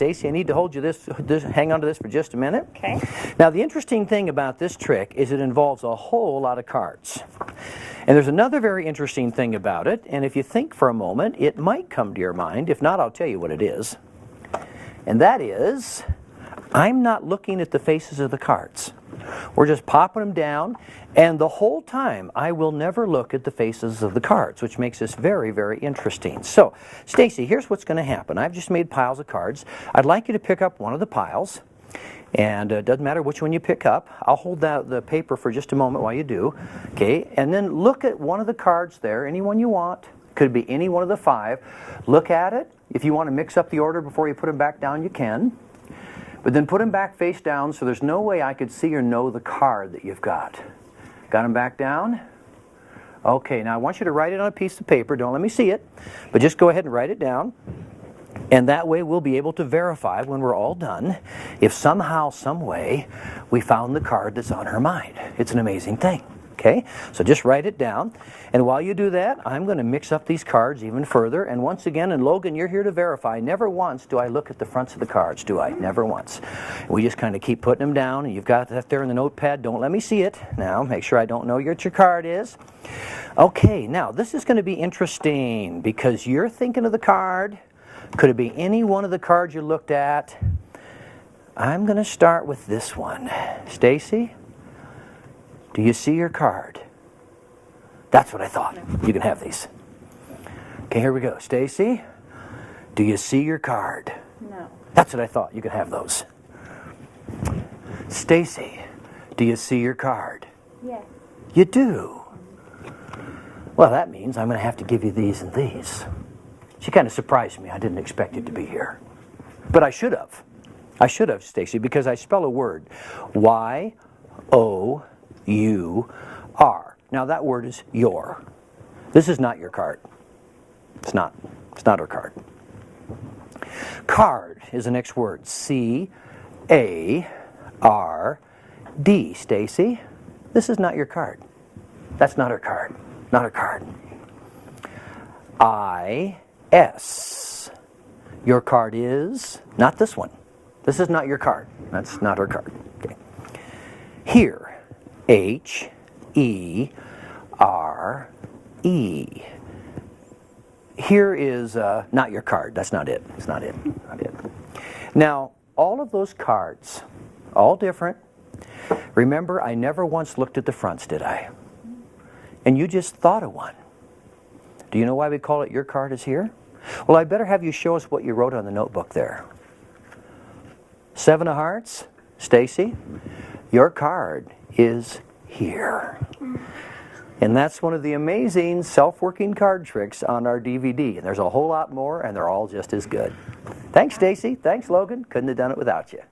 Stacy, I need to hold you hang on to this for just a minute. Okay. Now, the interesting thing about this trick is it involves a whole lot of cards. And there's another very interesting thing about it, and if you think for a moment, it might come to your mind. If not, I'll tell you what it is. And that is, I'm not looking at the faces of the cards. We're just popping them down, and the whole time I will never look at the faces of the cards, which makes this very, very interesting. So, Stacy, here's what's going to happen. I've just made piles of cards. I'd like you to pick up one of the piles, and it doesn't matter which one you pick up. I'll hold the paper for just a moment while you do. Okay, and then look at one of the cards there, any one you want. Could be any one of the 5. Look at it. If you want to mix up the order before you put them back down, you can. But then put them back face down so there's no way I could see or know the card that you've got. Got them back down? Okay, now I want you to write it on a piece of paper. Don't let me see it. But just go ahead and write it down. And that way we'll be able to verify when we're all done if somehow, some way, we found the card that's on her mind. It's an amazing thing. Okay, so just write it down. And while you do that, I'm going to mix up these cards even further. And once again, and Logan, you're here to verify, never once do I look at the fronts of the cards, do I? Never once. We just kind of keep putting them down. And you've got that there in the notepad. Don't let me see it. Now, make sure I don't know what your card is. Okay, now this is going to be interesting because you're thinking of the card. Could it be any one of the cards you looked at? I'm going to start with this one. Stacy? Do you see your card? That's what I thought. You can have these. Okay, here we go. Stacy, do you see your card? No. That's what I thought. You can have those. Stacy, do you see your card? Yes. You do. Well, that means I'm going to have to give you these and these. She kind of surprised me. I didn't expect it to be here. But I should have. I should have, Stacy, because I spell a word. Y-O-U-R. Now that word is your. This is not your card. It's not. It's not her card. Card is the next word. C-A-R-D. Stacy, this is not your card. That's not her card. Not her card. I-S. Your card is not this one. This is not your card. That's not her card. Okay. Here. H-E-R-E. Here is not your card. That's not it. It's not it. Not it. Now, all of those cards, all different. Remember, I never once looked at the fronts, did I? And you just thought of one. Do you know why we call it your card is here? Well, I better have you show us what you wrote on the notebook there. 7 of hearts. Stacy, your card is here. And that's one of the amazing self-working card tricks on our DVD. And there's a whole lot more, and they're all just as good. Thanks, Stacy. Thanks, Logan. Couldn't have done it without you.